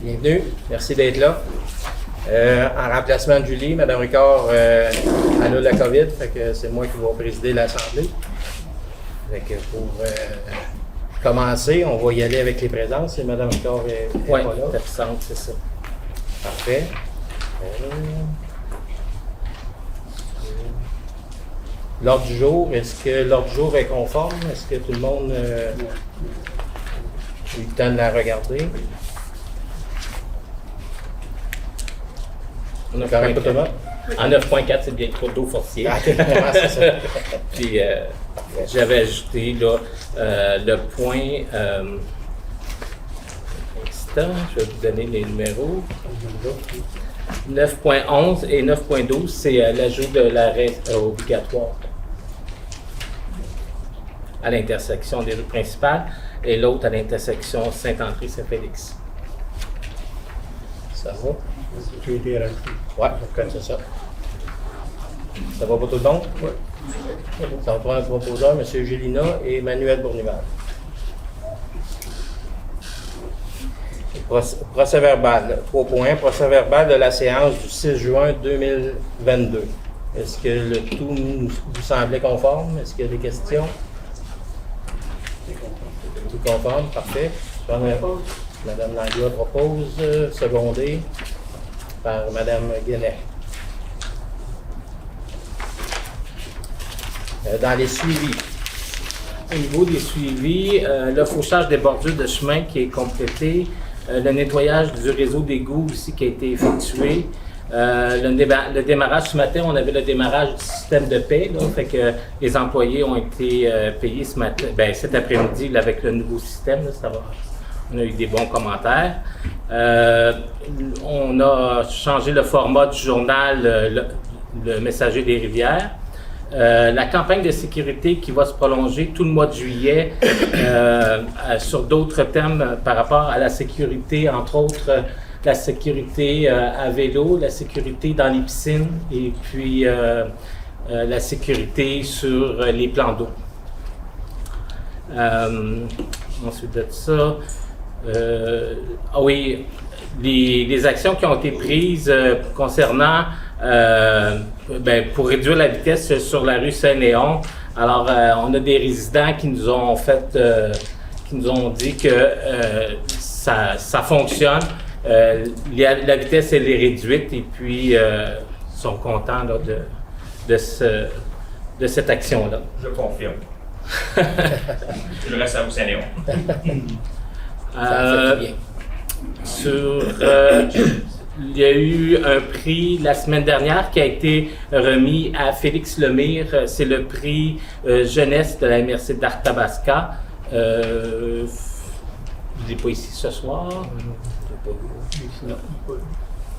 Bienvenue, merci d'être là. En remplacement de Julie, Mme Ricard, elle a la COVID, fait que c'est moi qui vais présider l'Assemblée. Fait que pour commencer, on va y aller avec les présences. Et Mme Ricard est pas là. Oui, absente, c'est ça. Parfait. L'ordre du jour, est-ce que l'ordre du jour est conforme? Est-ce que tout le monde a eu le temps de la regarder? En 9.4, c'est bien trop d'eau forcier. Ah, c'est ça. Puis j'avais ajouté là, le point. Instant, je vais vous donner les numéros. 9.11 et 9.12, c'est l'ajout de l'arrêt obligatoire à l'intersection des rues principales et l'autre à l'intersection Saint-André-Saint-Félix. Ça va? Qui a été rajouté. Oui, c'est ça. Ça va pour tout le monde? Oui. Ça va prendre un proposeur, M. Gélina et Emmanuel Bournival. Procès verbal. 3 points. Procès verbal de la séance du 6 juin 2022. Est-ce que le tout vous semblait conforme? Est-ce qu'il y a des questions? Tout conforme, parfait. Mme Langlois propose, secondé par Mme Guénet. Dans les suivis. Au niveau des suivis, le fauchage des bordures de chemin qui est complété, le nettoyage du réseau d'égouts aussi qui a été effectué. Le démarrage ce matin, on avait le démarrage du système de paie, là, fait que les employés ont été payés ce matin, cet après-midi là, avec le nouveau système, là, ça va. On a eu des bons commentaires. On a changé le format du journal, le Messager des Rivières. La campagne de sécurité qui va se prolonger tout le mois de juillet sur d'autres thèmes par rapport à la sécurité, entre autres la sécurité à vélo, la sécurité dans les piscines et puis la sécurité sur les plans d'eau. Ensuite de ça, les actions qui ont été prises concernant pour réduire la vitesse sur la rue Saint-Léon. Alors, on a des résidents qui nous ont qui nous ont dit que ça fonctionne. La vitesse elle est réduite et puis sont contents là, de cette action-là. Je confirme. Je reste à vous, Saint-Léon. Il y a eu un prix la semaine dernière qui a été remis à Félix Lemire. C'est le prix jeunesse de la MRC d'Arthabasca. Je ne l'ai pas ici ce soir. Non. Vous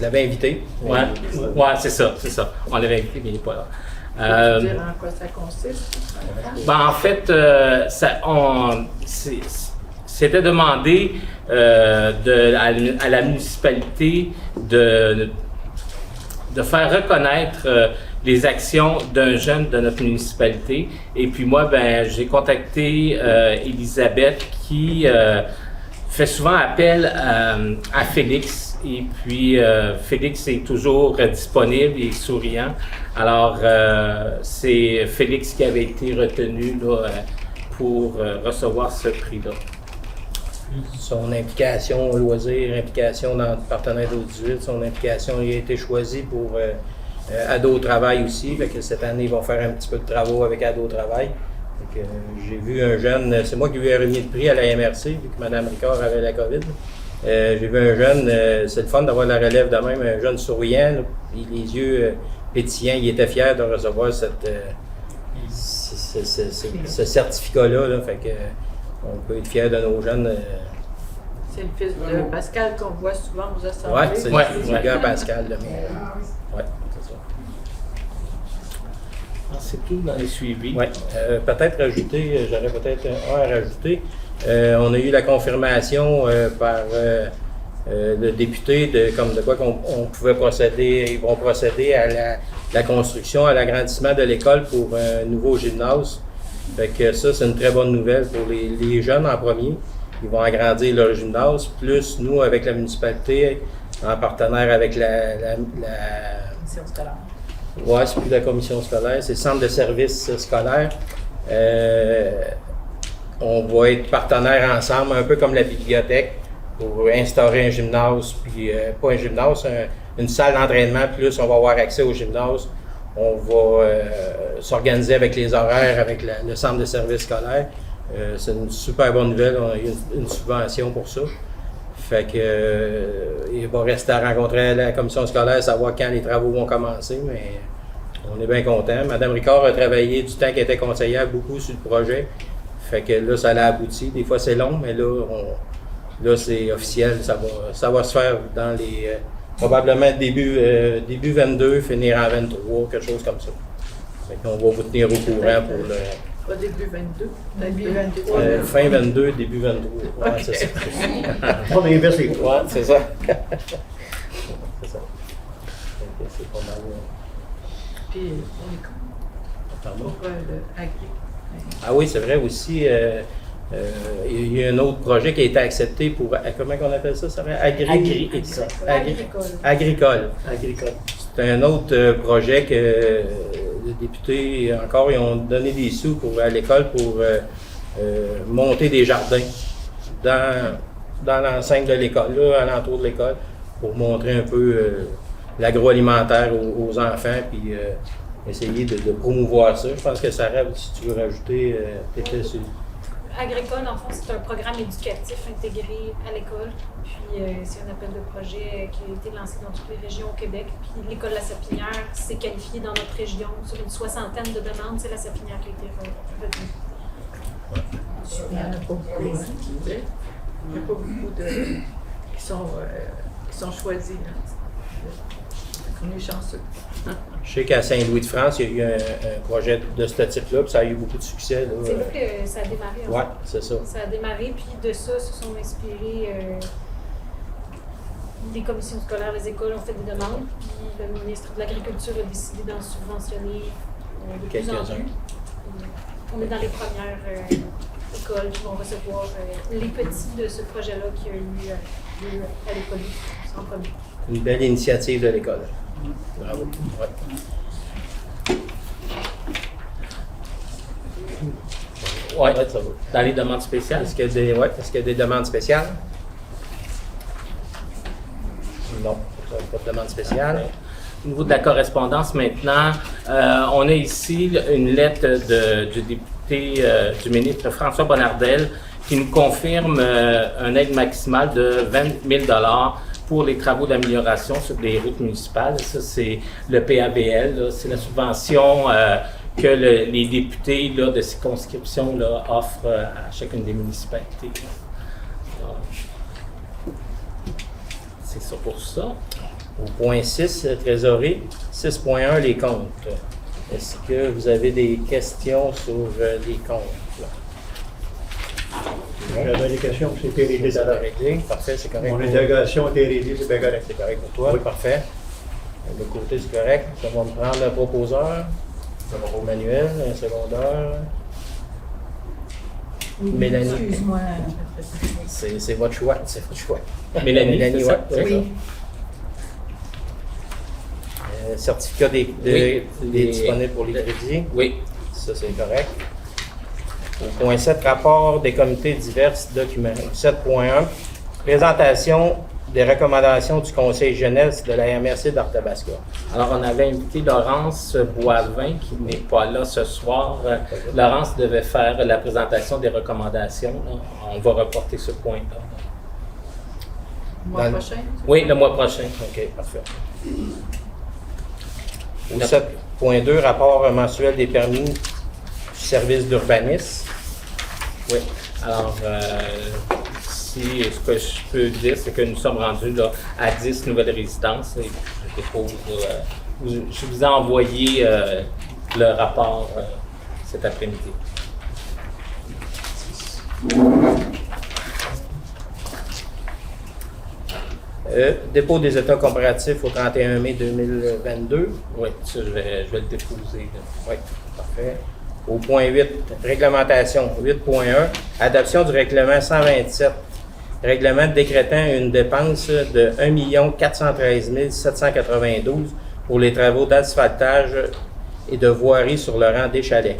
l'avez invité? Oui, c'est ça. On l'avait invité, mais il n'est pas là. Peux-tu dire en quoi ça consiste? En fait, c'était demandé à la municipalité de faire reconnaître les actions d'un jeune de notre municipalité. Et puis moi, j'ai contacté Elisabeth qui fait souvent appel à Félix. Et puis Félix est toujours disponible et souriant. Alors, c'est Félix qui avait été retenu là, pour recevoir ce prix-là. Son implication au loisir, implication dans le partenaire d'eau 18, son implication il a été choisi pour Ado Travail aussi. Fait que cette année, ils vont faire un petit peu de travaux avec Ado Travail. Fait que, j'ai vu un jeune, c'est moi qui lui ai remis le prix à la MRC, vu que Mme Ricard avait la COVID. J'ai vu un jeune, c'est le fun d'avoir la relève de même, un jeune souriant, là, puis les yeux pétillants. Il était fier de recevoir ce certificat-là. Là, fait que, on peut être fier de nos jeunes. C'est le fils de Pascal qu'on voit souvent aux assemblées. Oui, c'est le gars Pascal. Oui, c'est ça. C'est tout dans les suivis. Oui. Peut-être rajouter, j'aurais peut-être un à rajouter. On a eu la confirmation par le député de quoi qu'on pouvait procéder. Ils vont procéder à la construction, à l'agrandissement de l'école pour un nouveau gymnase. Fait que ça, c'est une très bonne nouvelle pour les jeunes en premier. Ils vont agrandir leur gymnase, plus nous, avec la municipalité, en partenaire avec Mission scolaire. ouais, c'est plus la commission scolaire, c'est le centre de services scolaires. On va être partenaires ensemble, un peu comme la bibliothèque, pour instaurer un gymnase, puis pas un gymnase, une salle d'entraînement, plus on va avoir accès au gymnase. On va s'organiser avec les horaires, avec le centre de services scolaires. C'est une super bonne nouvelle, on a eu une subvention pour ça. Fait que il va rester à rencontrer la commission scolaire, savoir quand les travaux vont commencer, mais on est bien content. Madame Ricard a travaillé du temps qu'elle était conseillère beaucoup sur le projet. Fait que là, ça l'a abouti. Des fois, c'est long, mais là, c'est officiel. Ça va se faire dans les probablement début 22, finir en 23, quelque chose comme ça. Fait qu'on va vous tenir au courant pour le. Pas début 22, début 23. Fin 22, début 23. Ouais, c'est ça. On a investi. Ouais, c'est ça. C'est ça. Donc, c'est pas mal. Puis on est Pardon? pour le agri. Ah oui, c'est vrai aussi. Il y a un autre projet qui a été accepté pour. Comment on appelle ça? Ça va? Agricole. Agricole. C'est un autre projet que les députés, encore, ils ont donné des sous à l'école pour monter des jardins dans l'enceinte de l'école, là, alentour de l'école, pour montrer un peu l'agroalimentaire aux enfants, puis essayer de promouvoir ça. Je pense que ça rêve, si tu veux rajouter, t'étais sur. Agricole, en fond, c'est un programme éducatif intégré à l'école. Puis c'est un appel de projet qui a été lancé dans toutes les régions au Québec. Puis l'école La Sapinière s'est qualifiée dans notre région sur une 60aine de demandes. C'est La Sapinière qui a été retenue. Il n'y en a pas beaucoup. Il n'y a pas beaucoup qui sont choisis. On est chanceux. Je sais qu'à Saint-Louis-de-France, il y a eu un projet de ce type-là, puis ça a eu beaucoup de succès. Là. C'est là que ça a démarré. Oui, c'est ça. Ça a démarré, puis de ça se sont inspirés les commissions scolaires, les écoles ont fait des demandes, puis le ministre de l'Agriculture a décidé d'en subventionner de plus en plus. On est dans les premières écoles qui vont recevoir les petits de ce projet-là qui a eu lieu à l'école en premier. Une belle initiative de l'école. Bravo. Ouais. Oui, Ça va. dans les demandes spéciales. Est-ce qu'il y a des demandes spéciales? Non, pas de demande spéciale. Au niveau de la correspondance maintenant, on a ici une lettre du député, du ministre François Bonnardel, qui nous confirme une aide maximale de 20 000 $ pour les travaux d'amélioration sur des routes municipales. Ça, c'est le PABL, là. C'est la subvention que les députés là, de circonscription là, offrent à chacune des municipalités. C'est ça pour ça. Au point 6, trésorerie. 6.1, les comptes. Est-ce que vous avez des questions sur les comptes? J'avais des questions, c'était réglé tout à l'heure. Réglé. Parfait, c'est correct. Mon interrogation était réglée, c'est bien correct. C'est correct pour toi? Oui. Parfait. De l'autre côté, c'est correct. Ça va me prendre le proposeur. Ça va pour Manuel, un secondaire. Mélanie. Excuse-moi. C'est votre choix. C'est votre choix. Mélanie, c'est ça? ouais, c'est Oui. ça. Certificat Oui. disponible pour les crédits. Oui. Ça, c'est correct. Au point 7, rapport des comités divers documents. 7.1, présentation des recommandations du Conseil jeunesse de la MRC d'Arthabasca. Alors, on avait invité Laurence Boivin, qui n'est pas là ce soir. Laurence devait faire la présentation des recommandations. Là. On va reporter ce point-là. Le mois prochain? Oui, le mois prochain. OK, parfait. Au 7.2, rapport mensuel des permis du service d'urbanisme. Oui. Alors, ici, ce que je peux dire, c'est que nous sommes rendus là, à 10 nouvelles résidences. Et je dépose, je vous ai envoyé le rapport cet après-midi. Dépôt des états comparatifs au 31 mai 2022. Oui, ça, je vais le déposer. Là. Oui, parfait. Au point 8, réglementation. 8.1, adoption du règlement 127. Règlement décrétant une dépense de 1 413 792 pour les travaux d'asphaltage et de voirie sur le rang des chalets.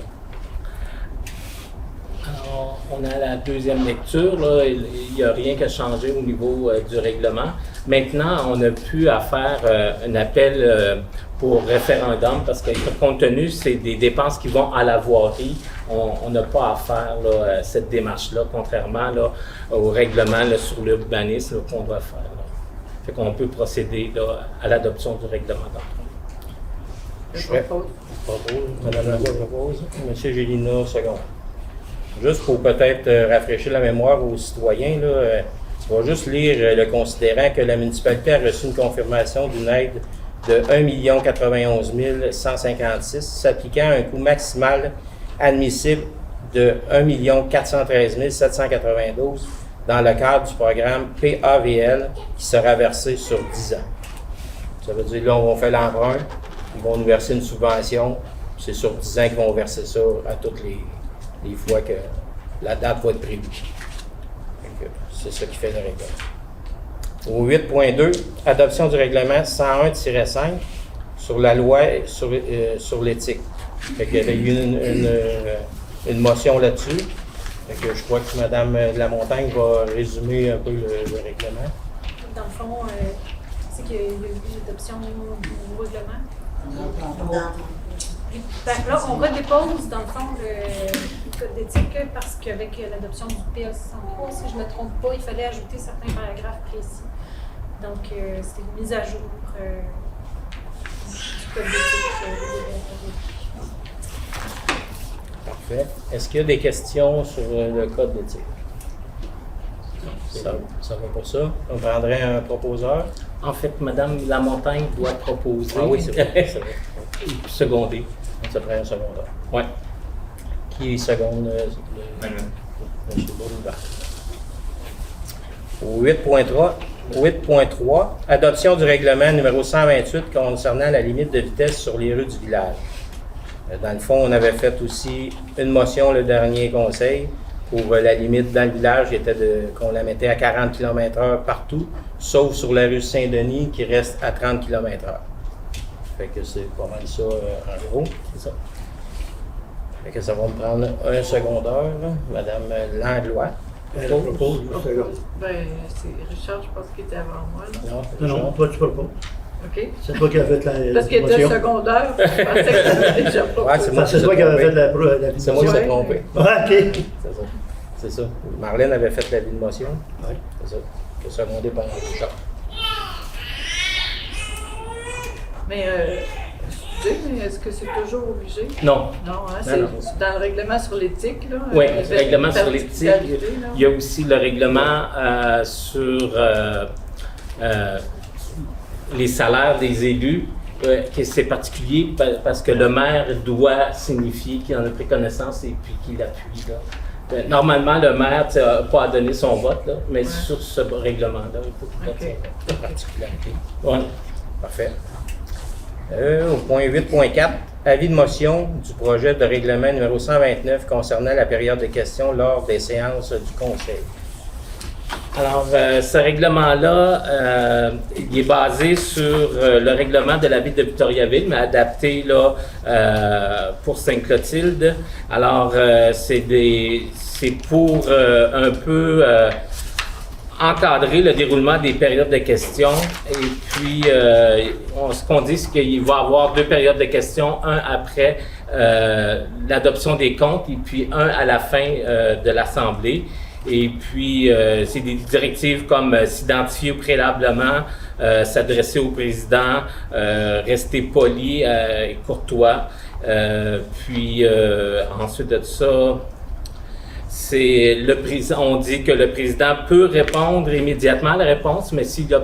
Alors, on a la deuxième lecture, là, il n'y a rien qu'à changer au niveau du règlement. Maintenant, on n'a plus à faire un appel pour référendum parce que compte tenu, c'est des dépenses qui vont à la voirie. On n'a pas à faire là, cette démarche-là, contrairement là, au règlement là, sur l'urbanisme qu'on doit faire. Là. Fait qu'on peut procéder là, à l'adoption du règlement d'emprunt. Je propose. Madame Lavoie propose. Monsieur Gélina, second. Juste pour peut-être rafraîchir la mémoire aux citoyens, là, on va juste lire le considérant que la municipalité a reçu une confirmation d'une aide de 1 091 156 s'appliquant à un coût maximal admissible de 1 413 792 dans le cadre du programme PAVL qui sera versé sur 10 ans. Ça veut dire là, on va faire l'emprunt, ils vont nous verser une subvention, c'est sur 10 ans qu'ils vont verser ça à toutes les fois que la date va être prévue. C'est ça qui fait le règlement. Au 8.2, adoption du règlement 101-5 sur la loi sur l'éthique. Il y a eu une motion là-dessus. Je crois que Mme Lamontagne va résumer un peu le règlement. Dans le fond, c'est qu'il y a eu l'adoption du règlement. Là, on redépose, dans le fond, le code d'éthique parce qu'avec l'adoption du PA 63, si je ne me trompe pas, il fallait ajouter certains paragraphes précis. Donc, c'est une mise à jour du code d'éthique. Parfait. Est-ce qu'il y a des questions sur le code d'éthique? Ça va pour ça. On prendrait un proposeur. En fait, Mme Lamontagne doit proposer. Ah oui, c'est vrai. Et seconder. Ça prend un secondaire. Oui. Qui seconde M. Boulevard. Au 8.3, adoption du règlement numéro 128 concernant la limite de vitesse sur les rues du village. Dans le fond, on avait fait aussi une motion le dernier conseil pour la limite dans le village, qu'on la mettait à 40 km/h partout, sauf sur la rue Saint-Denis qui reste à 30 km/h. Fait que c'est pas mal ça en gros, c'est ça. Fait que ça va me prendre un secondaire, là. Madame Langlois. Elle propose, Ben, c'est Richard, je pense qu'il était avant moi. Là. Non, toi tu proposes. OK. C'est toi qui as fait la Parce qu'il était motion. secondaire, je pensais que tu avais déjà proposé. c'est moi C'est toi qui avais fait la C'est moi qui motion. s'est trompé. Ah, OK. C'est ça. C'est ça. Marlène avait fait la vie de motion. Oui. C'est ça. Que secondé par Richard. Mais, mais est-ce que c'est toujours obligé? Non. Non, hein, Non, c'est dans le règlement sur l'éthique, là. Oui, le règlement sur l'éthique. là. Il y a aussi le règlement sur les salaires des élus, que c'est particulier parce que le maire doit signifier qu'il en a pris connaissance et puis qu'il appuie. Là. Normalement, le maire n'a pas à donner son vote, là, mais sur ce règlement-là, il faut qu'il donne sa particularité. Ouais. Parfait. Au point 8.4, avis de motion du projet de règlement numéro 129 concernant la période de questions lors des séances du Conseil. Alors, ce règlement-là, il est basé sur le règlement de la ville de Victoriaville, mais adapté là, pour Sainte-Clotilde. Alors, c'est pour un peu encadrer le déroulement des périodes de questions. Et puis, ce qu'on dit, c'est qu'il va y avoir 2 périodes de questions, un après l'adoption des comptes et puis un à la fin de l'Assemblée. Et puis, c'est des directives comme s'identifier préalablement, s'adresser au président, rester poli et courtois. Puis, ensuite de ça, c'est le président. On dit que le président peut répondre immédiatement à la réponse, mais s'il n'a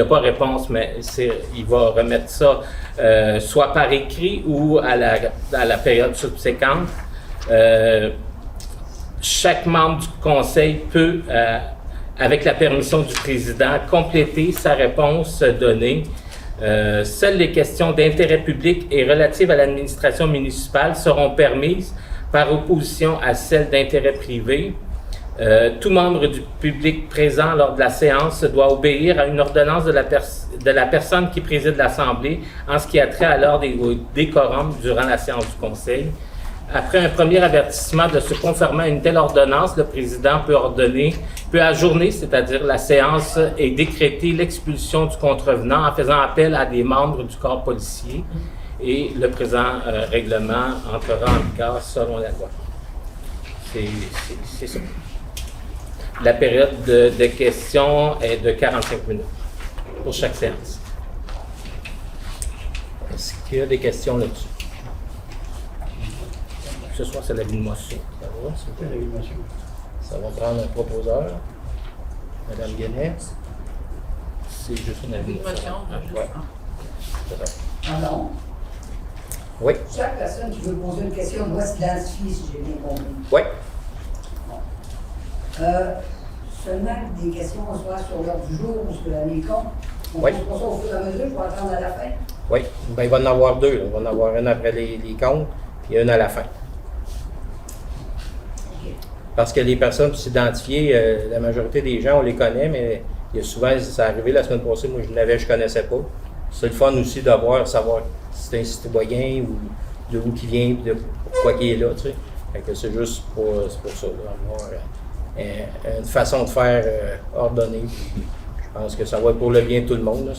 pas réponse, mais il va remettre ça soit par écrit ou à la période subséquente. Chaque membre du conseil peut, avec la permission du président, compléter sa réponse donnée Seules les questions d'intérêt public et relatives à l'administration municipale seront permises par opposition à celles d'intérêt privé. Tout membre du public présent lors de la séance doit obéir à une ordonnance de la personne qui préside l'Assemblée en ce qui a trait à l'ordre et au décorum durant la séance du Conseil. Après un premier avertissement de se conformer à une telle ordonnance, le président peut ajourner, c'est-à-dire la séance, et décréter l'expulsion du contrevenant en faisant appel à des membres du corps policier. Et le présent règlement entrera en vigueur selon la loi. C'est ça. La période de questions est de 45 minutes pour chaque séance. Est-ce qu'il y a des questions là-dessus? Ce soir, c'est l'avis de motion. Ça va? C'était la motion. Ça va prendre un proposeur. Madame Guénet. C'est juste une avis de motion. Ouais. C'est ça. Pardon? Oui. Chaque personne qui veut poser une question doit s'identifier, si j'ai bien compris. Oui. Seulement des questions soit sur l'ordre du jour ou sur la compte. On Oui. pose pas ça au fur et à mesure pour attendre à la fin. Oui. Ben, il va en avoir deux. Là. Il va en avoir une après les comptes et une à la fin. Parce que les personnes pour s'identifier, la majorité des gens, on les connaît, mais il y a souvent, ça arrivé la semaine passée, moi je l'avais, je ne connaissais pas. C'est le fun aussi de savoir si c'est un citoyen ou de où il vient, de pourquoi il est là, tu sais. Fait que c'est juste pour ça, là, avoir une façon de faire ordonnée. Puis je pense que ça va être pour le bien de tout le monde, là,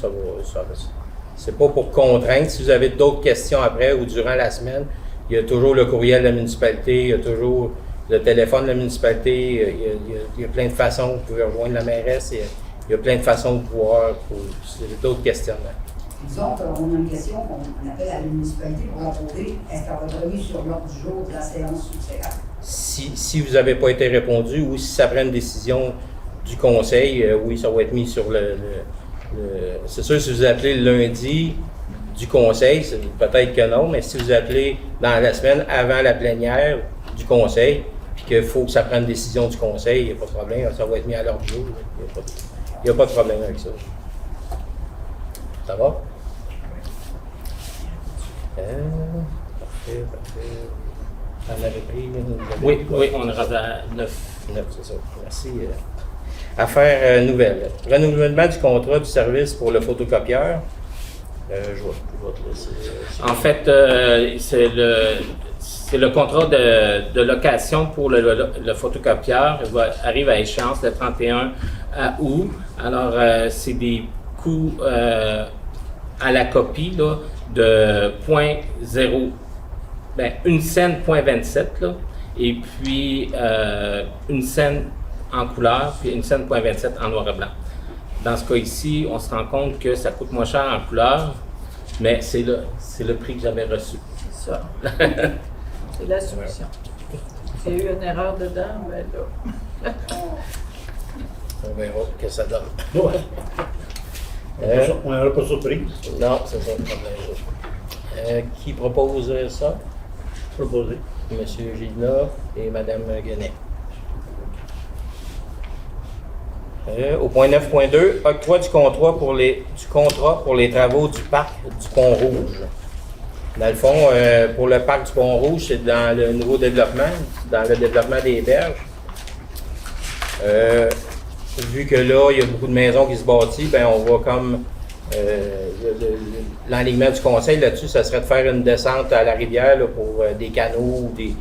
c'est pas pour contraindre. Si vous avez d'autres questions après ou durant la semaine, il y a toujours le courriel de la municipalité, il y a toujours le téléphone de la municipalité, il y a plein de façons, vous pouvez rejoindre la mairesse, il y a plein de façons de pouvoir, c'est d'autres questionnements. Disons qu'on a une question qu'on appelle à la municipalité pour la poser. Est-ce qu'elle va être remise sur l'ordre du jour de la séance subséquente? Si vous n'avez pas été répondu ou si ça prend une décision du conseil, oui, ça va être mis sur c'est sûr, si vous appelez le lundi du conseil, peut-être que non, mais si vous appelez dans la semaine avant la plénière du conseil, puis qu'il faut que ça prenne une décision du conseil, il n'y a pas de problème, ça va être mis à l'ordre du jour. Il n'y a pas de problème avec ça. Ça va? Parfait. On avait pris... Oui, on est à 9. 9, c'est ça. Merci. Affaire nouvelle. Renouvellement du contrat du service pour le photocopieur. Je vais te laisser. En fait, c'est le contrat de location pour le photocopieur. Il arrive à échéance le 31 août. Alors, c'est des coûts à la copie là, de 0.0, une scène 0.27, là, et puis une scène en couleur, puis une scène 0.27 en noir et blanc. Dans ce cas ici, on se rend compte que ça coûte moins cher en couleur, mais c'est le prix que j'avais reçu. C'est ça. C'est la solution. S'il y a eu une erreur dedans, ben là. On verra ce que ça donne. Ouais. On n'aura pas surpris. Non, c'est ça le problème. Qui propose ça? Proposé. Monsieur Gina et Madame Guenet. Au point 9.2, octroi du contrat pour les travaux du parc du Pont-Rouge. Dans le fond, pour le parc du Pont-Rouge, c'est dans le nouveau développement, dans le développement des berges. Vu que là, il y a beaucoup de maisons qui se bâtissent, ben on va comme l'enlignement du conseil là-dessus, ça serait de faire une descente à la rivière là, pour des canaux ou des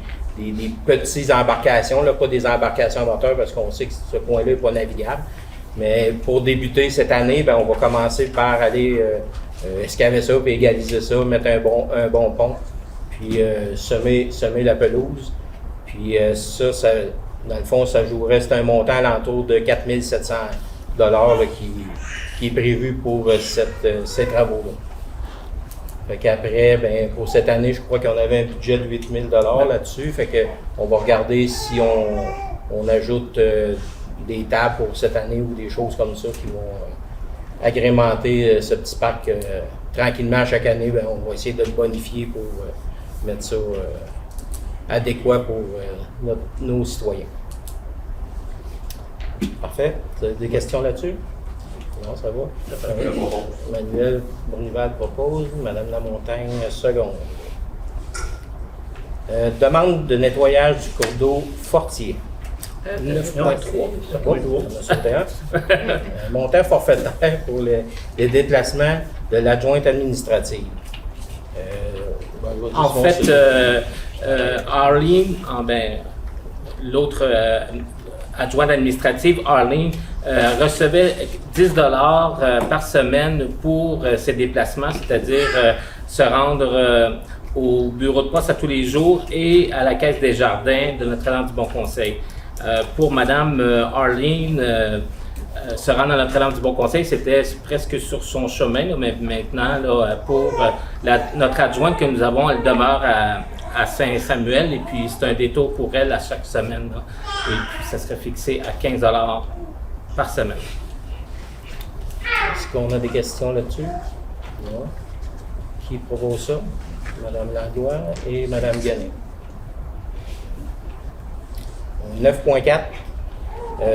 petites embarcations, là, pas des embarcations à moteur parce qu'on sait que ce coin-là n'est pas navigable. Mais pour débuter cette année, ben, on va commencer par aller escaver ça, puis égaliser ça, mettre un bon pont, puis semer la pelouse. Puis ça, dans le fond, ça jouerait, c'est un montant alentour de 4 700 $ là, qui est prévu pour ces travaux-là. Fait qu'après, ben, pour cette année, je crois qu'on avait un budget de 8 000 $ là-dessus. Fait que on va regarder si on ajoute des tables pour cette année ou des choses comme ça qui vont agrémenter ce petit parc tranquillement chaque année. Ben, on va essayer de le bonifier pour mettre ça adéquat pour nos citoyens. Parfait. Vous avez des questions là-dessus? Non, ça va? Manuel Bruval propose, Madame Lamontagne seconde. Demande de nettoyage du cours d'eau Fortier. 9.3. Montant forfaitaire pour les déplacements de l'adjointe administrative. En fait, Arlene, l'autre adjointe administrative, Arlene, recevait 10 $ par semaine pour ses déplacements, c'est-à-dire se rendre au bureau de poste à tous les jours et à la Caisse des Jardins de Notre-Dame du Bon Conseil. Pour Madame Arlene, se rendre à Notre-Dame du Bon Conseil, c'était presque sur son chemin, là, mais maintenant, là, pour notre adjointe que nous avons, elle demeure à Saint-Samuel et puis c'est un détour pour elle à chaque semaine. Là, et puis ça serait fixé à 15 $ par semaine. Est-ce qu'on a des questions là-dessus? Non. Qui propose ça? Madame Langlois et Madame Guenet. 9.4.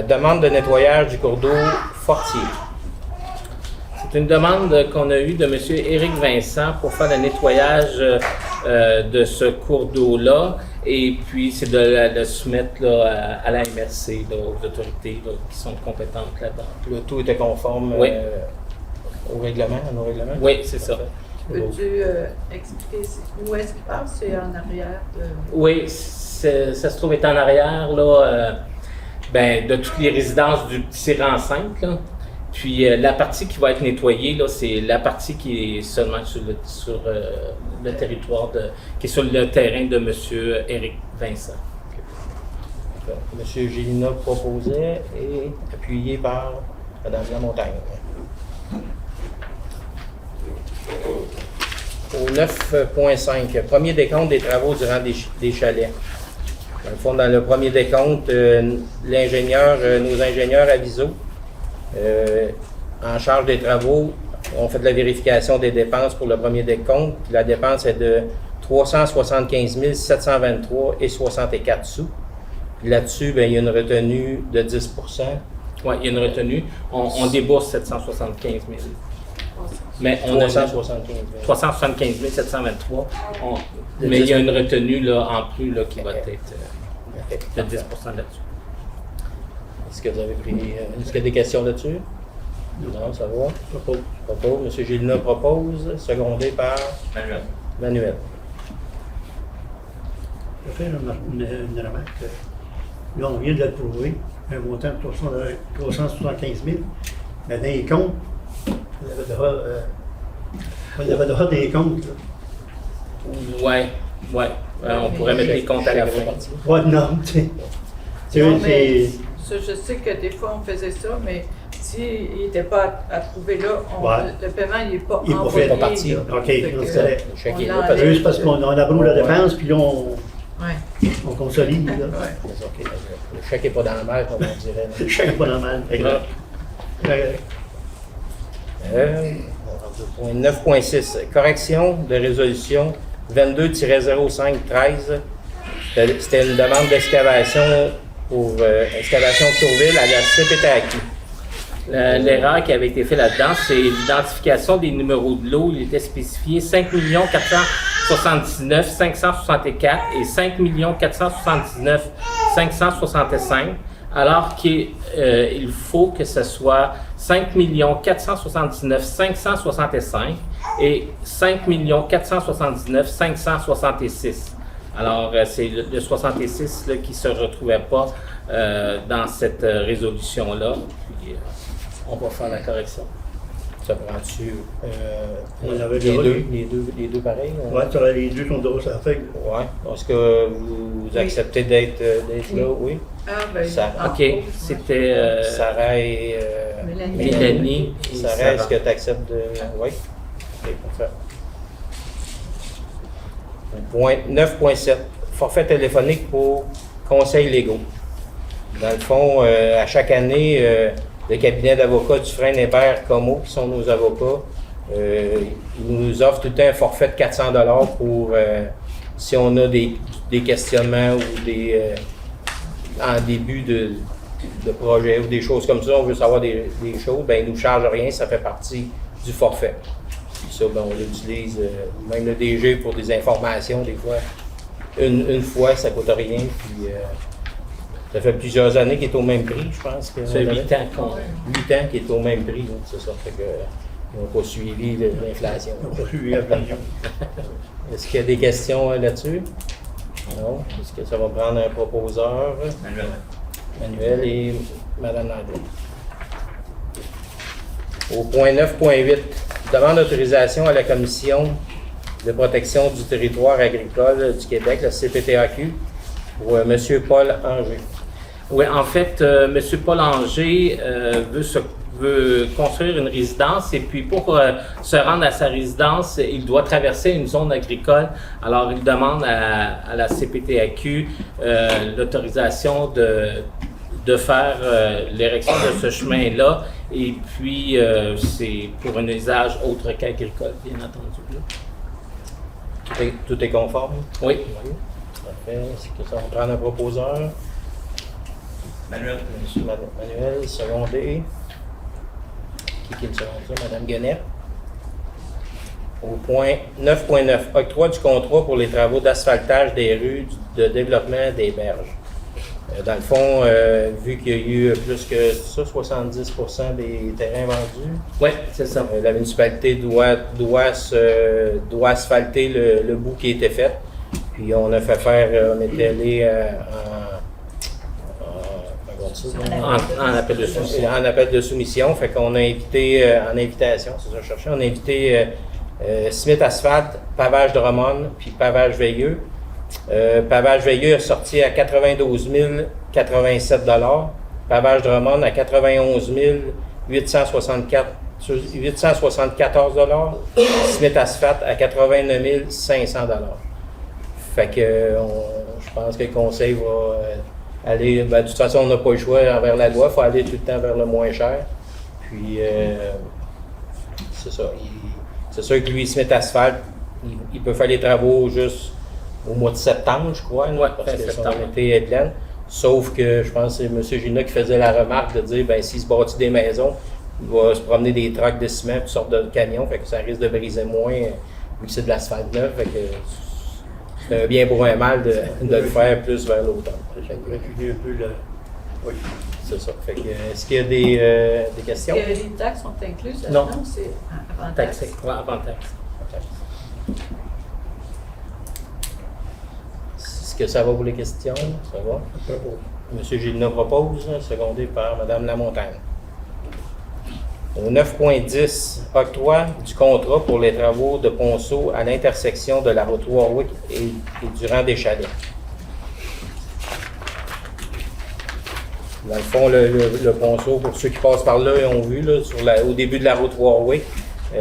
Demande de nettoyage du cours d'eau Fortier. C'est une demande qu'on a eue de M. Éric Vincent pour faire le nettoyage de ce cours d'eau-là. Et puis, c'est de le soumettre là, à la MRC, là, aux autorités là, qui sont compétentes là-dedans. Le tout était conforme Oui. Au règlement, à nos règlements? Oui, c'est ça. Peux-tu expliquer où est-ce qu'il passe? C'est en arrière de... Oui, ça se trouve être en arrière là, de toutes les résidences du petit rang 5. Là. Puis la partie qui va être nettoyée, là, c'est la partie qui est seulement sur le territoire, qui est sur le terrain de M. Éric Vincent. M. Gélina proposait et appuyé par Mme Lamontagne. Au 9.5, premier décompte des travaux durant des chalets. Dans le fond, dans le premier décompte, nos ingénieurs aviso, en charge des travaux, ont fait de la vérification des dépenses pour le premier décompte. La dépense est de 375 723,64 sous. Là-dessus, il y a une retenue de 10 %. Oui, il y a une retenue. On débourse 775 000. Mais on 375 723. Mais il y a une retenue là, en plus là, qui va être de 10 % là-dessus. Est-ce que vous avez pris. Est-ce qu'il y a des questions là-dessus? Non, ça va. Propose. M. Gélina propose, secondé par Manuel. Je vais faire une remarque. Là, on vient de l'approuver, un montant de 375 000. Mais dans les comptes, on avait droit des comptes. Oui. On pourrait mettre les comptes à la fin. Pas de normes, tu sais. Non, mais ça, je sais que des fois on faisait ça, mais s'il n'était pas approuvé là, le paiement il n'est pas envoyé. Pas parti. OK, donc c'est Le chèque est là. juste parce qu'on approuve la dépense, puis là, on consolide. Là. OK. Le chèque n'est pas dans la mer, comme on dirait. Le chèque n'est pas normal. Exact. 9.6. Correction de résolution 22-05-13. C'était une demande d'excavation pour excavation de Tourville à la CPTAQ. L'erreur qui avait été faite là-dedans, c'est l'identification des numéros de lot. Il était spécifié 5 479 564 et 5 479 565, alors qu'il faut que ce soit 5 479 565 et 5 479 566. Alors, c'est le 66 là, qui ne se retrouvait pas dans cette résolution-là. Puis, on va faire la correction. Ça prend-tu On avait les le deux pareils? Oui, tu aurais les deux qu'on doit sur la feuille. Oui. Est-ce que vous acceptez d'être là? Oui. Ah, ben, OK. C'était Sarah et Mélanie. Et Sarah, est-ce que tu acceptes de. Oui. OK, parfait. Point 9.7. Forfait téléphonique pour conseils légaux. Dans le fond, à chaque année, le cabinet d'avocats Dufresne Hébert Como, qui sont nos avocats, ils nous offrent tout le temps un forfait de 400 $ pour si on a des questionnements ou en début de projet ou des choses comme ça, on veut savoir des choses, ben, ils ne nous chargent rien, ça fait partie du forfait. Puis ça, ben, on l'utilise, même le DG pour des informations, des fois. Une fois, ça ne coûte rien. Puis, ça fait plusieurs années qu'il est au même prix, je pense. C'est 8 ans. 8 ans qu'il est au même prix, là, c'est ça. Fait que, ils n'ont pas suivi l'inflation. On peut suivre l'inflation. Est-ce qu'il y a des questions là-dessus? Non. Est-ce que ça va prendre un proposeur? Manuel et Mme Landry. Au point 9.8, demande d'autorisation à la Commission de protection du territoire agricole du Québec, la CPTAQ, pour M. Paul Anger. Oui, en fait, M. Paul Anger veut construire une résidence et puis pour se rendre à sa résidence, il doit traverser une zone agricole. Alors, il demande à la CPTAQ l'autorisation de faire l'érection de ce chemin-là et puis c'est pour un usage autre qu'agricole, bien entendu. Tout est conforme? Oui. Parfait. Est-ce que ça va prendre un proposeur? Manuel. Monsieur Manuel, secondé. Qui est le second ça? Mme Guenette. Au point 9.9, octroi du contrat pour les travaux d'asphaltage des rues de développement des berges. Dans le fond, vu qu'il y a eu plus que ça, 70% des terrains vendus, Oui, c'est ça. la municipalité doit asphalter le bout qui a été fait. Puis on a fait faire, on était allé En appel de soumission. en appel de soumission. Fait qu'on a invité, en invitation, c'est ça que je cherchais, on a invité Smith Asphalt, Pavage Drummond, puis Pavage Veilleux. Pavage Veilleux est sorti à 92 087 $. Pavage Drummond à 91 874 $. Smith Asphalt à 89 500 $. Fait que je pense que le conseil va aller. Ben, de toute façon, on n'a pas le choix envers la loi, il faut aller tout le temps vers le moins cher. Puis c'est ça. C'est sûr que lui, Smith Asphalt, il peut faire les travaux juste au mois de septembre, je crois, Ouais, parce que son septembre. été est plein. Sauf que je pense que c'est M. Gina qui faisait la remarque de dire, ben s'il se bâtit des maisons, il va se promener des trucks de ciment, toutes sortes de camions, fait que ça risque de briser moins, vu que c'est de l'asphalte neuf, fait que c'est un bien pour un mal de le faire plus vers l'automne. Ça pourrait reculer un peu le... Oui. C'est ça. Fait que, est-ce qu'il y a des questions? Les taxes sont incluses Non. là-dedans ou c'est avant taxe? Taxé. Ouais, avant taxe. Est-ce que ça va pour les questions? Ça va? M. Gilna propose, secondé par Mme Lamontagne. Au 9.10, octroi du contrat pour les travaux de ponceau à l'intersection de la route Warwick et du rang des Chalets. Dans le fond, le ponceau, pour ceux qui passent par là, ils ont vu, là, au début de la route Warwick,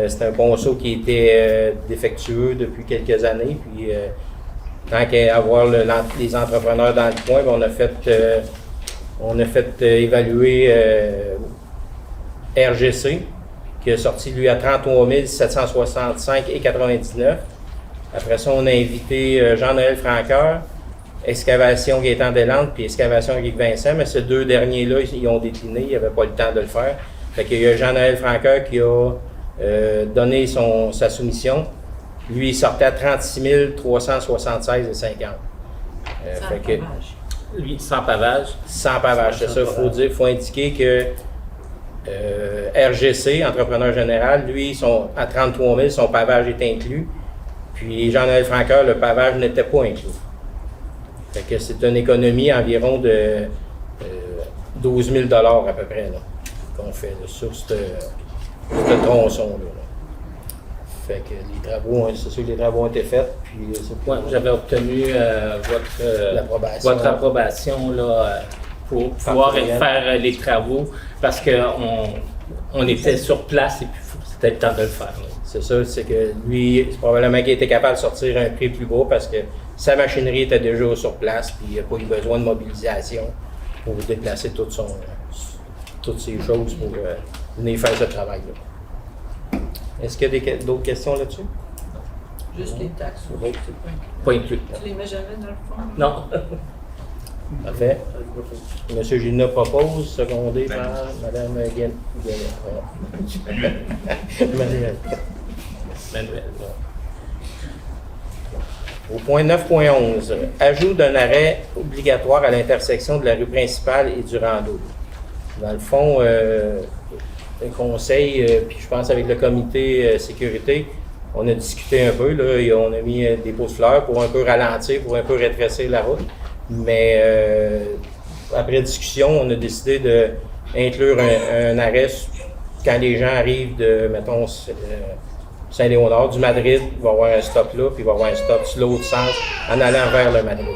c'est un ponceau qui était défectueux depuis quelques années. Puis, tant qu'à avoir les entrepreneurs dans le coin, on a fait évaluer RGC, qui a sorti lui à 33 765,99 $. Après ça, on a invité Jean-Noël Franqueur, Excavation Gaétan Deslandes, puis Excavation Guy Vincent, mais ces deux derniers-là, ils ont décliné, il n'y avait pas le temps de le faire. Fait qu'il y a Jean-Noël Franqueur qui a donné sa soumission. Lui, il sortait à 36 376,50 $. Sans pavage. Lui, sans pavage. Sans pavage, c'est ça. Il faut indiquer que RGC, entrepreneur général, lui, à 33 000, son pavage est inclus. Puis Jean-Noël Franqueur, le pavage n'était pas inclus. Fait que c'est une économie environ de 12 000 $ à peu près là, qu'on fait là, sur ce tronçon-là. Fait que les travaux, c'est sûr que les travaux ont été faits. Puis J'avais obtenu votre approbation là, pour pouvoir faire les travaux parce qu'on était sur place et puis c'était le temps de le faire. Là. C'est ça, c'est que lui, c'est probablement qu'il était capable de sortir un prix plus bas parce que sa machinerie était déjà sur place puis il n'a pas eu besoin de mobilisation pour déplacer toutes ces choses pour venir faire ce travail-là. Est-ce qu'il y a d'autres questions là-dessus? Juste les taxes. Oui. C'est pas inclus. Pas inclus. Tu les mets jamais dans le fond? Non. Parfait. M. Gina propose, secondé par Mme Manuel. Manuel. Au point 9.11, ajout d'un arrêt obligatoire à l'intersection de la rue principale et du rando. Dans le fond, le conseil, puis je pense avec le comité sécurité, on a discuté un peu, là, et on a mis des pots de fleurs pour un peu ralentir, pour un peu rétrécir la route. Mais après discussion, on a décidé d'inclure un arrêt quand les gens arrivent de, mettons, Saint-Léonard, du Madrid, il va y avoir un stop là, puis il va y avoir un stop sur l'autre sens en allant vers le Madrid.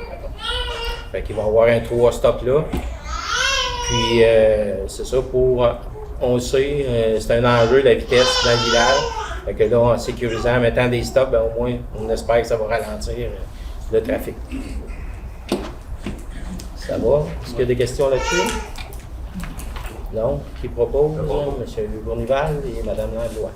Fait qu'il va y avoir un 3 stops là. Puis c'est ça pour, on le sait, c'est un enjeu la vitesse dans le village. Fait que là, en sécurisant, en mettant des stops, ben, au moins, on espère que ça va ralentir le trafic. Ça va? Est-ce qu'il y a des questions là-dessus? Non? Qui propose? M. Bournival et Mme Langlois.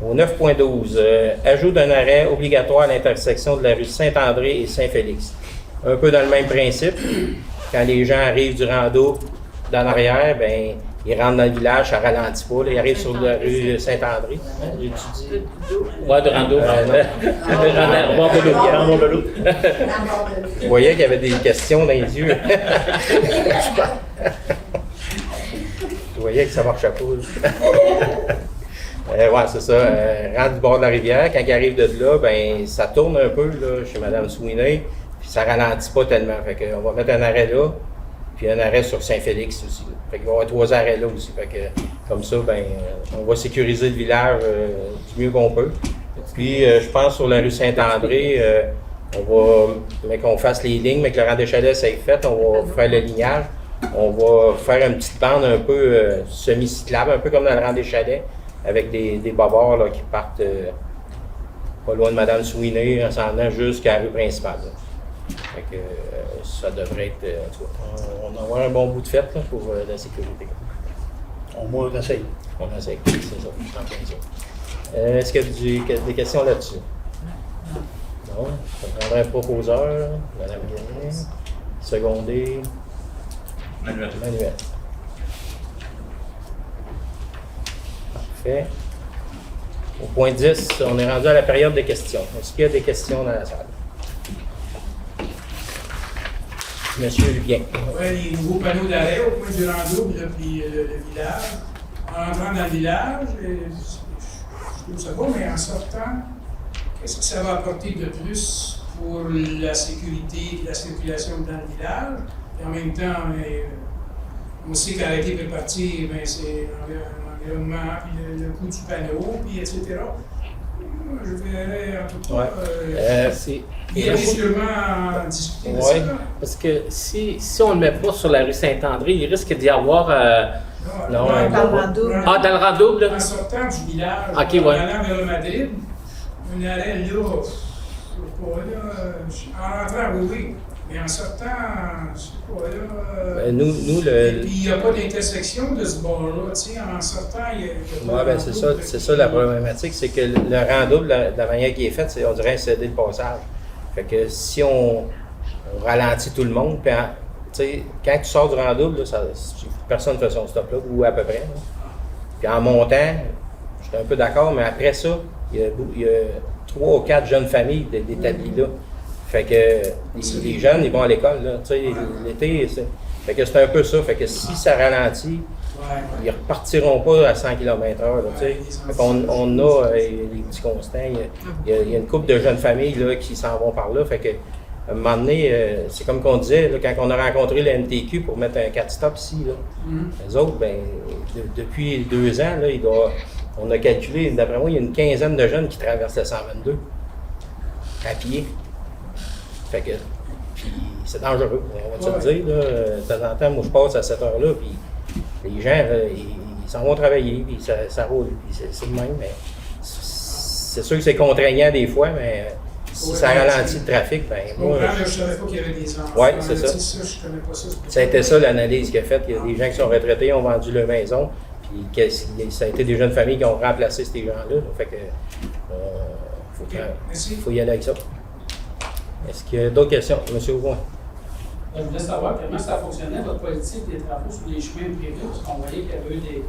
Au 9.12, ajout d'un arrêt obligatoire à l'intersection de la rue Saint-André et Saint-Félix. Un peu dans le même principe. Quand les gens arrivent du rando dans l'arrière, ben ils rentrent dans le village, ça ralentit pas. Là, ils arrivent sur la rue Saint-André. Hein, j'ai dit? Ouais, de rando. Vous voyez qu'il y avait des questions dans les yeux. Vous voyez que ça marchait pas. Ouais, c'est ça. Rentre du bord de la rivière. Quand il arrive de là, ben ça tourne un peu là, chez Mme Sweeney, puis ça ralentit pas tellement. Fait qu'on va mettre un arrêt là, puis un arrêt sur Saint-Félix aussi. Là. Fait qu'il va y avoir 3 arrêts là aussi. Fait que comme ça, ben on va sécuriser le village du mieux qu'on peut. Puis je pense sur la rue Saint-André, on va, mais qu'on fasse les lignes, mais que le rang des chalets ça est fait, on va faire le lignage. On va faire une petite bande un peu semi-cyclable, un peu comme dans le rang des chalets, avec des bavards là, qui partent pas loin de Mme Sweeney en s'en allant jusqu'à la rue principale. Fait que, ça devrait être. On va avoir un bon bout de fête là, pour la sécurité. On essaye. On essaye, c'est ça, je t'en prie ça. Est-ce qu'il y a des questions là-dessus? Non? Je prendrai un proposeur, Mme Guérin, secondé. Manuel. Parfait. Au point 10, on est rendu à la période des questions. Est-ce qu'il y a des questions dans la salle? Monsieur Lubien. Oui, les nouveaux panneaux d'arrêt au point du rando, puis le village. En entrant dans le village, je trouve ça bon, mais en sortant, qu'est-ce que ça va apporter de plus pour la sécurité et la circulation dans le village? Et en même temps, on sait qu'arrêter peut partir, c'est l'environnement, puis le coût du panneau, puis etc. Je verrais en tout cas bien sûrement discuter de ça. Parce que si on ne le met pas sur la rue Saint-André, il risque d'y avoir... dans le rando. Ah, dans le rando, là? En sortant du village, en allant vers le Madrid, un arrêt là, en rentrant, oui. Mais en sortant, je sais pas, là. Nous, Et puis, il n'y a pas d'intersection de ce bord-là, tu sais, en sortant, il y a ouais, ben c'est ça la problématique, c'est que le rando, de la manière qui est faite, c'est on dirait un cédé de passage. Fait que si on ralentit tout le monde, puis tu sais, quand tu sors du rando, là, personne ne fait son stop là, ou à peu près. Là. Puis en montant, j'étais un peu d'accord, mais après ça, il y a 3 ou 4 jeunes familles d'établis là. Fait que les jeunes, ils vont à l'école, là, tu sais, l'été, fait que c'est un peu ça. Fait que si ça ralentit, ils repartiront pas à 100 km/h, tu sais. Fait qu'on a les petits constants, il y a une couple de jeunes familles, là, qui s'en vont par là. Fait que, à un moment donné, c'est comme qu'on disait, là, quand on a rencontré le NTQ pour mettre un 4-stop ici, là, les autres, ben, depuis 2 ans, là, on a calculé, d'après moi, il y a une quinzaine de jeunes qui traversent le 122 à pied. Fait que, puis c'est dangereux, on va te le dire, là. De temps en temps, moi je passe à cette heure-là, puis les gens, là, ils s'en vont travailler, puis ça roule, puis c'est le même, mais c'est sûr que c'est contraignant des fois, mais si ça ralentit le trafic, ben moi... Je ne savais pas qu'il y avait des enfants. Oui, c'est ça. Je connais pas ça. Ça a été ça l'analyse qu'il a faite. Il y a des gens qui sont retraités, ont vendu leur maison, puis ça a été des jeunes familles qui ont remplacé ces gens-là. Fait que faut y aller avec ça. Est-ce qu'il y a d'autres questions? M. Auvon. Je voulais savoir comment ça fonctionnait, votre politique des travaux sur les chemins privés, parce qu'on voyait qu'il y avait eu des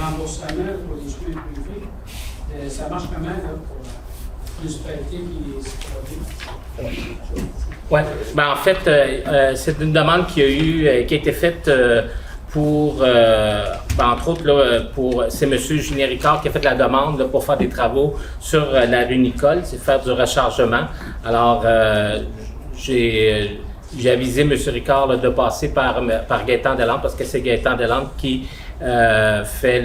remboursements pour les chemins privés. Ça marche comment là, pour la municipalité et les citoyens? Oui. Ben, en fait, c'est une demande qui a été faite pour, entre autres, là, c'est M. Julien Ricard qui a fait la demande là, pour faire des travaux sur la rue Nicole, c'est faire du rechargement. Alors, j'ai avisé M. Ricard là, de passer par Gaétan Deslandes parce que c'est Gaétan Deslandes qui fait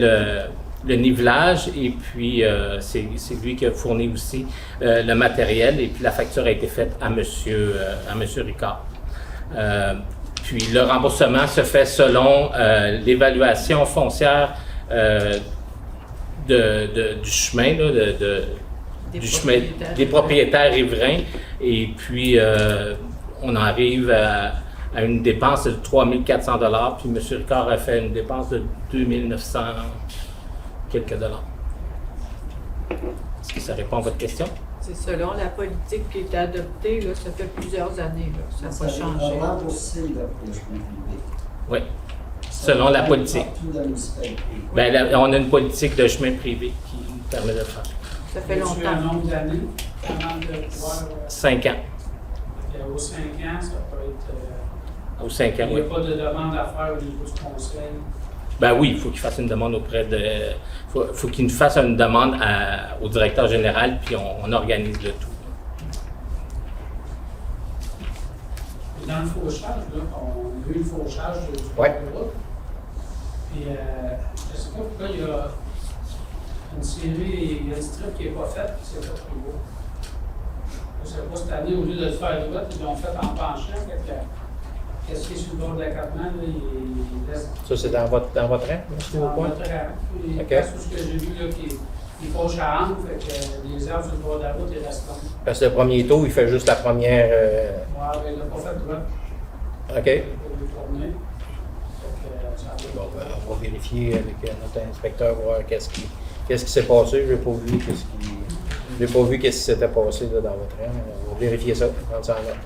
le nivelage et puis c'est lui qui a fourni aussi le matériel et puis la facture a été faite à M. Ricard. Puis le remboursement se fait selon l'évaluation foncière du chemin, là, des propriétaires riverains. Et puis on arrive à une dépense de 3 400 $, puis M. Ricard a fait une dépense de 2 900 quelques dollars. Est-ce que ça répond à votre question? C'est selon la politique qui est adoptée, là, ça fait plusieurs années, là, ça n'a pas changé. On remboursé là, pour les chemins privés. Oui, selon la politique. Partout dans la municipalité. Ben, on a une politique de chemin privé qui nous permet de le faire. Ça fait Un longtemps. nombre d'années avant de pouvoir. 5 ans. Aux 5 ans, ça peut être. Aux 5 ans, Il n'y oui. a pas de demande à faire au niveau du conseil. Ben oui, il faut qu'il fasse une demande auprès de. Faut qu'il nous fasse une demande au directeur général, puis on organise le tout. Et dans le fauchage, là, on a eu le fauchage du Ouais. bord de route. Puis, je ne sais pas pourquoi il y a une série, il y a une strip qui n'est pas faite, puis c'est pas plus beau. Je ne sais pas, cette année, au lieu de le faire droit, ils l'ont fait en penchant. Qu'est-ce qui est sur le bord de l'accotement, là, il laisse. Ça, c'est dans votre rang, monsieur Dans Aucoin? notre rang. Puis, OK. parce que ce que j'ai vu, là, il fauche à angle, fait que les arbres sur le bord de la route, ils restent longs. Parce que le premier tour, il fait juste la première. Ouais, mais il n'a pas fait droit. OK. Pour le tourner. Fait que, ça a Bon, ben, on va vérifier avec notre inspecteur, voir qu'est-ce qui s'est passé. Je n'ai pas vu qu'est-ce qui s'était passé là, dans votre rang. On va vérifier ça, prendre ça en note.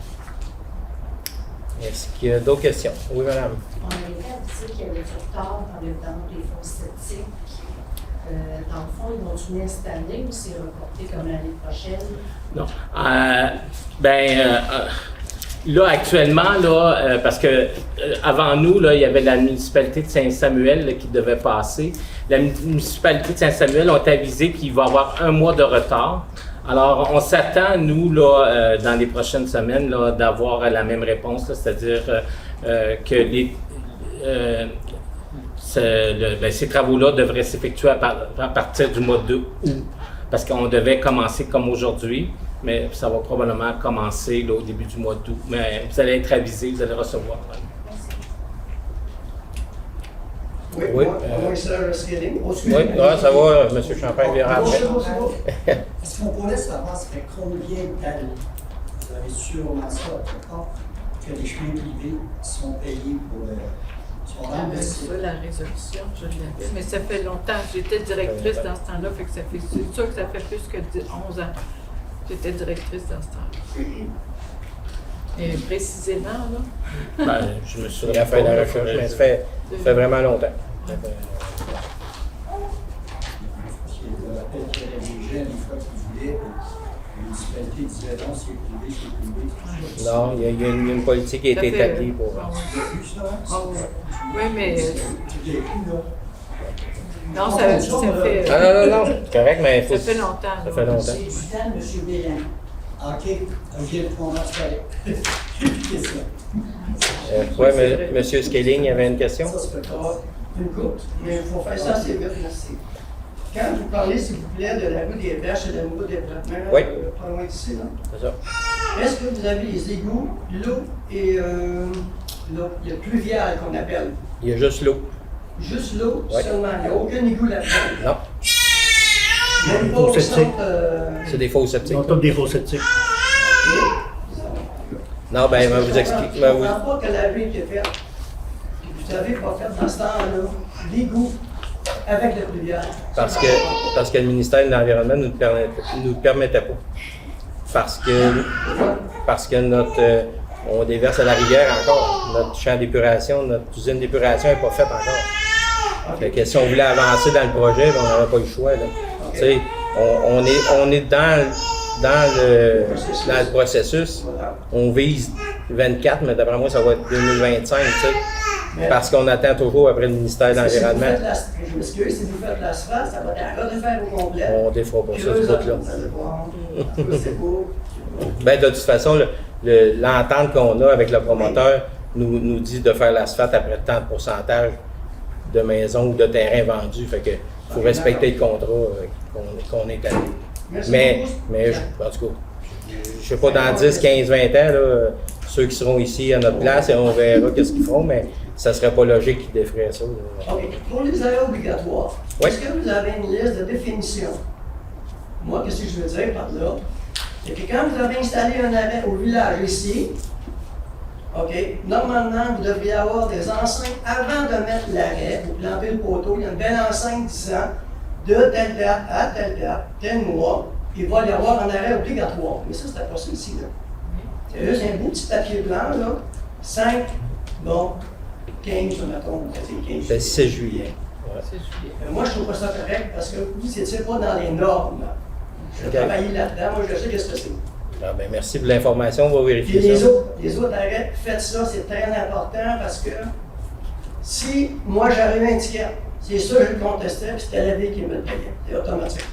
Est-ce qu'il y a d'autres questions? Oui, madame. On a été avisé qu'il y avait du retard dans le paiement des fonds septiques. Dans le fond, ils vont finir cette année ou c'est reporté comme l'année prochaine? Non. Là, actuellement, là, parce que avant nous, là, il y avait la municipalité de Saint-Samuel là, qui devait passer. La municipalité de Saint-Samuel ont avisé qu'il va y avoir 1 mois de retard. Alors, on s'attend, nous, là, dans les prochaines semaines, là, d'avoir la même réponse, là, c'est-à-dire que ces travaux-là devraient s'effectuer à partir du mois d'août, parce qu'on devait commencer comme aujourd'hui, mais ça va probablement commencer là, au début du mois d'août. Mais vous allez être avisé, vous allez recevoir. Oui, Oui, moi, c'est Scaling. Oui, ça va, M. Champagne verra après. Est-ce qu'on pourrait savoir, ça fait combien d'années, vous avez sûrement ça, d'accord, que les chemins privés sont payés pour sont remboursés? Ça, la résolution, je l'avais. Mais ça fait longtemps. J'étais directrice dans ce temps-là, fait que ça fait, c'est sûr que ça fait plus que 11 ans. J'étais directrice dans ce temps-là. Et précisément, là. Ben, je me suis Il a fait la recherche, mais ça fait vraiment longtemps. Je me rappelle qu'il y avait des jeunes, une fois qu'ils voulaient, la municipalité disait non, c'est privé, c'est privé. Non, il y a une politique qui a été établie pour. Oui, mais. Tu l'as vu, là? Non, ça fait. Non, c'est correct, mais Ça fait longtemps. Ça fait longtemps. C'est évident, M. Bélan. OK, je comprends ça. J'ai piqué ça. Oui, M. Scaling, il y avait une question? Ça se peut pas. Une courte, mais il faut faire ça assez vite, merci. Quand vous parlez, s'il vous plaît, de la rue des Berges et de la nouveau développement, Oui. pas loin d'ici, là, C'est ça. est-ce que vous avez les égouts, l'eau et l'eau, le pluvial qu'on appelle? Il y a juste l'eau. Juste l'eau Oui. seulement, il n'y a aucun égout là-dedans. Non, Même pas Faux au septique. centre. c'est des faux Ils sceptiques. ont tous des faux sceptiques. Non, ben, je vais vous expliquer. Je ne comprends pas que la rue était faite. Vous n'avez pas fait dans ce temps-là l'égout avec le pluvial. Parce que le ministère de l'Environnement ne nous permettait pas. Parce que on déverse à la rivière encore. Notre champ d'épuration, notre usine d'épuration n'est pas faite encore. Fait que si on voulait avancer dans le projet, ben, on n'aurait pas eu le choix. Là. Tu sais, on est dans le processus. On vise 24, mais d'après moi, ça va être 2025, tu sais. Parce qu'on attend toujours après le ministère de l'Environnement. Je m'excuse, si vous faites l'asphalte, ça va être à refaire au complet. On ne défera pas ça, ce bout-là. C'est beau. Ben, de toute façon, l'entente qu'on a avec le promoteur nous dit de faire l'asphalte après tant de pourcentage de maisons ou de terrains vendus. Fait que faut respecter le contrat qu'on est allé. Mais en tout cas, je sais pas, dans 10, 15, 20 ans, là, ceux qui seront ici à notre place, et on verra qu'est-ce qu'ils feront, mais ça serait pas logique qu'ils défraient ça. Là. OK. Pour les arrêts obligatoires, Oui. est-ce que vous avez une liste de définitions? Moi, qu'est-ce que je veux dire par là? C'est que quand vous avez installé un arrêt au village ici, OK, normalement, vous devriez avoir des enceintes avant de mettre l'arrêt, vous plantez le poteau, il y a une belle enceinte disant de telle date à telle date, tel mois, il va y avoir un arrêt obligatoire. Mais ça, c'était pas ça ici, là. C'est juste un beau petit papier blanc, là, 5, bon, 15, mettons, c'est 15. C'est le 6 juillet. Ouais. C'est juillet. Moi, je trouve pas ça correct parce que vous n'étiez pas dans les normes. Je Ok. travaillé là-dedans, moi, je sais qu'est-ce que c'est. Ah, ben, merci pour l'information, on va Puis vérifier ça. les autres arrêts, faites ça, c'est très important parce que si moi j'avais eu un ticket, c'est sûr que je le contestais, puis c'était la ville qui me le payait. C'est automatique.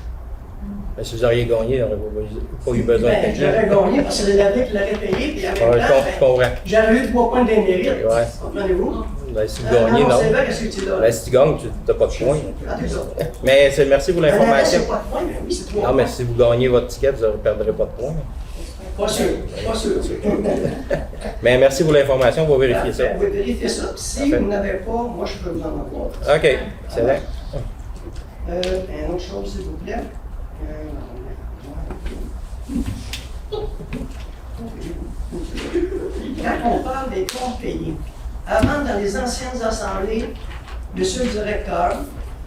Ben, si vous auriez gagné, on n'aurait pas eu besoin de Ben, payer. j'aurais gagné parce que c'est la ville qui l'aurait payé, puis en même Ouais, temps, je comprends. j'aurais eu 3 points d'émérite. Ouais. Comprenez-vous? Ben, si vous gagnez, non. C'est vrai que c'est là. Ben, si tu gagnes, tu n'as pas de points. Regardez ça. Mais merci pour Un arrêt, l'information. c'est pas de points, mais oui, c'est 3 Non, points. mais si vous gagnez votre ticket, vous ne perdrez pas de points. Pas sûr, pas sûr. Mais merci pour l'information, on va vérifier ça. Vous vérifiez ça. Si Parfait. vous n'avez pas, moi je peux vous en avoir. OK, excellent. Une autre chose, s'il vous plaît. Quand on parle des comptes payés, avant, dans les anciennes assemblées, monsieur le directeur,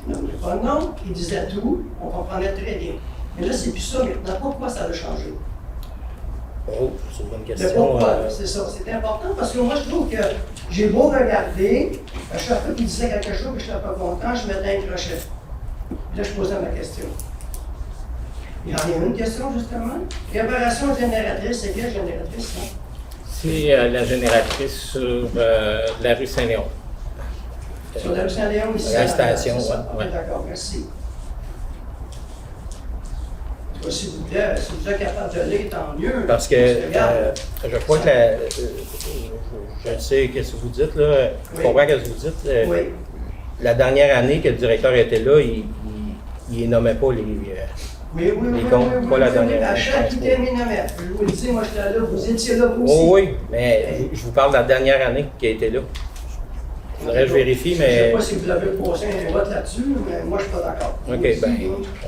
je n'aimais pas le nom, il disait tout, on comprenait très bien. Mais là, c'est plus ça maintenant. Pourquoi ça a changé? Oh, c'est une bonne Mais question. pourquoi? C'est ça, c'est important parce que moi, je trouve que j'ai beau regarder, à chaque fois qu'il disait quelque chose que je n'étais pas content, je mettais un crochet. Puis là, je posais ma question. Il y en a une question, justement. Réparation génératrice, c'est quelle génératrice, ça? C'est la génératrice sur la rue Saint-Léon. Sur la rue Saint-Léon, ici. La station, c'est ça? ouais. Ok, d'accord, merci. S'il vous plaît, si vous êtes capable de lire, tant mieux. Parce que je crois que je sais ce que vous dites, là. Je Oui. comprends ce que vous dites. Oui. La dernière année que le directeur était là, il nommait pas les. Oui, comptes, pas la dernière À année, chaque je pense millimètre. Je vous le dis, moi, j'étais là, vous étiez là, vous aussi. Oh oui, mais je vous parle de la dernière année qui a été là. Il faudrait que je vérifie, Je ne sais mais. pas si vous avez posé un vote là-dessus, mais moi, je ne suis pas d'accord. OK, ben,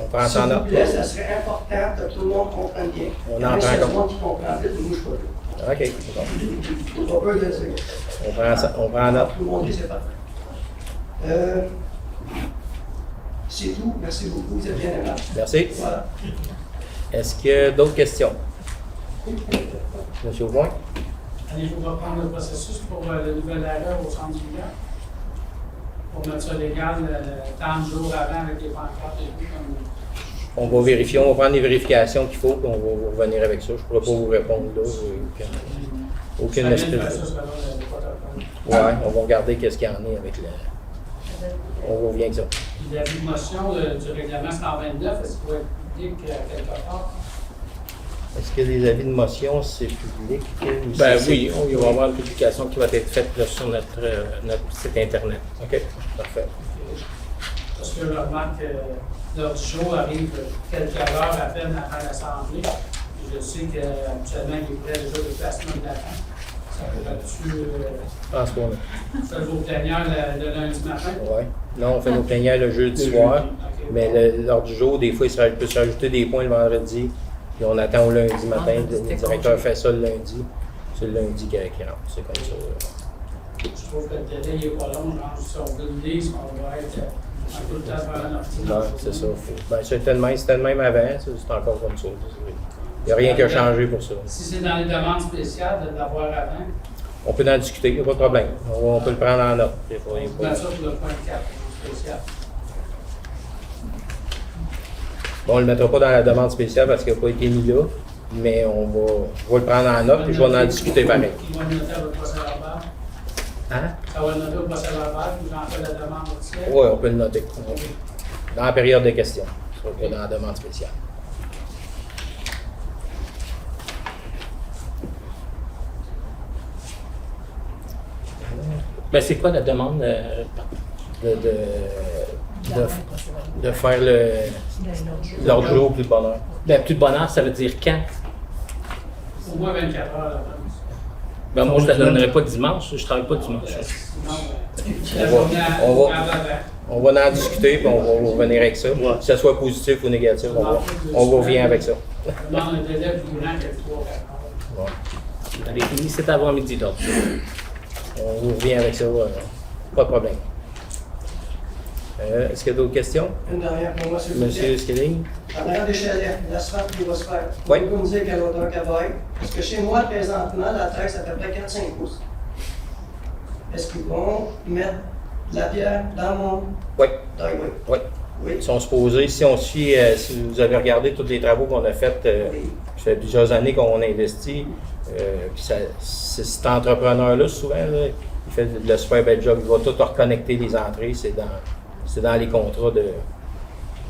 on prend ça en S'il vous note. plaît, ça serait important que tout le monde comprenne bien. On en Même prend s'il y a compte. du monde qui comprend vite, moi, je ne suis pas là. OK, bon. Pas peur de le dire. On prend en note. Tout le monde dit, c'est parfait. C'est tout. Merci beaucoup. Vous êtes bien aimable. Merci. Voilà. Est-ce qu'il y a d'autres questions? Monsieur Aubin? Allez-vous reprendre le processus pour le nouvel arrêt au centre du village? Pour mettre ça légal 30 jours avant avec les pancartes et tout comme. On va vérifier, on va prendre les vérifications qu'il faut, puis on va vous revenir avec ça. Je ne pourrais pas vous répondre là. Aucune Ça espèce vient de faire ça de... sur le protocole. Ouais, on va regarder qu'est-ce qu'il y en a avec le... On revient avec ça. Puis la motion du règlement 129, est-ce qu'il va être public quelque part? Est-ce que les avis de motion, c'est public? Ou Ben c'est- oui, il va y avoir une publication qui va être faite là, sur notre site Internet. OK, parfait. Parce que je remarque que l'heure du jour arrive quelques heures à peine avant l'Assemblée. Je sais qu'habituellement, il est prêt déjà le placement de la fin. Ça pourrait-tu En ce moment. faire vos plénières le lundi matin? Oui. Non, on fait nos plénières le jeudi soir, Ok. mais lors du jour, des fois, il peut se rajouter des points le vendredi, puis on attend au lundi matin. Le directeur fait ça le lundi. C'est le lundi qui rentre. C'est comme ça. Je trouve que le délai n'est pas long. Genre, si on veut le lire, on va être un peu de temps avant notre Non, c'est ça. Ben, c'était le même avant, c'est encore comme ça. Il n'y a rien qui a changé pour ça. Si c'est dans les demandes spéciales, de l'avoir avant, On peut en discuter, il n'y a pas de problème. On peut le prendre en note. Il faut- il faut- on met ça pour le point 4, spécial. Bon, on ne le mettra pas dans la demande spéciale parce qu'il n'a pas été mis là, mais on va le prendre en note et je vais en discuter pareil. Il va le noter au procès verbal. Hein? Ça va le noter au procès verbal, puis j'en fais la demande officielle. Oui, on peut le noter. Dans la période de questions, pas dans la demande spéciale. Ben, c'est quoi la demande de faire l'ordre du jour plus de bonheur. Ben, plus de bonheur, ça veut dire quand? Au moins 24 heures avant. Ben, moi, je ne la donnerai pas dimanche, je ne travaille pas dimanche. On va en discuter et on va revenir avec ça. Que ce soit positif ou négatif, on revient avec ça. Demande un délai plus grand que 3 heures. Allez, fini cet avant-midi, donc. On vous revient avec ça, pas de problème. Est-ce qu'il y a d'autres questions? Une dernière pour moi, s'il vous plaît. Monsieur Skilling? En arrière des chalets, l'asphalte qui va se faire. Oui. Vous me dire quelle hauteur qu'elle va être. Parce que chez moi, présentement, la terre, c'est à peu près 4-5 pouces. Est-ce qu'ils vont mettre de la pierre dans mon Oui. driveway? Oui. Oui. Ils sont supposés, si on suit, si vous avez regardé tous les travaux qu'on a faits, Oui. ça fait plusieurs années qu'on investit, puis cet entrepreneur-là, souvent, là, il fait le super bel job. Il va tout reconnecter les entrées. C'est dans les contrats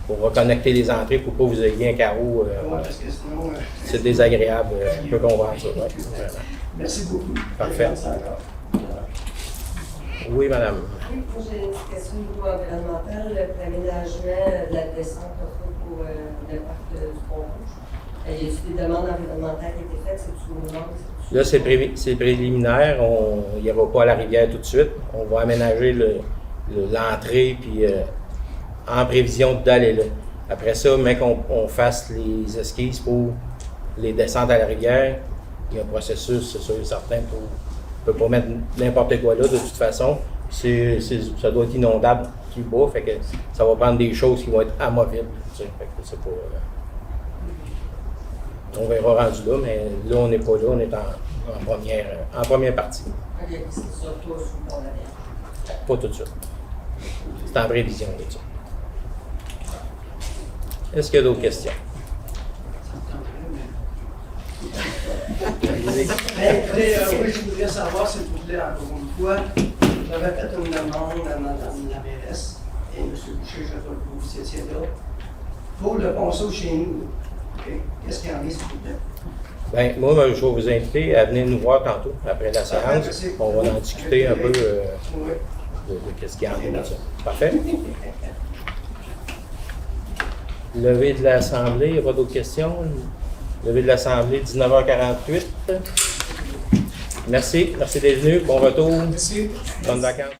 pour reconnecter les entrées pour pas que vous ayez un carreau. Ouais, parce que sinon, C'est désagréable. Je peux comprendre ça. Ouais, vraiment. merci beaucoup. Parfait. Merci encore. Oui, madame. Oui, moi j'ai une petite question au niveau environnemental, l'aménagement de la descente pour le parc du Pont-Rouge. Y a-t-il des demandes environnementales qui ont été faites? C'est-tu au nord? Là, c'est préliminaire. Il n'y aura pas à la rivière tout de suite. On va aménager l'entrée puis en prévision d'aller là. Après ça, mais qu'on fasse les esquisses pour les descentes à la rivière, il y a un processus, c'est sûr et certain. On ne peut pas mettre n'importe quoi là, de toute façon. Ça doit être inondable plus bas, fait que ça va prendre des choses qui vont être amovibles. Tu sais, fait que c'est pas, on verra rendu là, mais là, on n'est pas là, on est en première partie. Ok, c'est ça, toi, sous le pont de la mer. Pas tout de suite. C'est en prévision de ça. Est-ce qu'il y a d'autres questions? Écoutez, oui, je voudrais savoir, s'il vous plaît, encore une fois, j'avais fait une demande à Mme la mairesse et M. Boucher, je veux que vous étiez là, pour le ponceau chez nous. Okay. Qu'est-ce qu'il y en a, s'il vous plaît? Bien, moi, je vais vous inviter à venir nous voir tantôt, après la séance. On va en discuter un peu Oui. de qu'est-ce qu'il y en a de ça. Parfait? Levée de l'Assemblée, il n'y a pas d'autres questions? Levée de l'Assemblée, 19h48. Merci d'être venu. Bon retour. Merci. Bonnes vacances.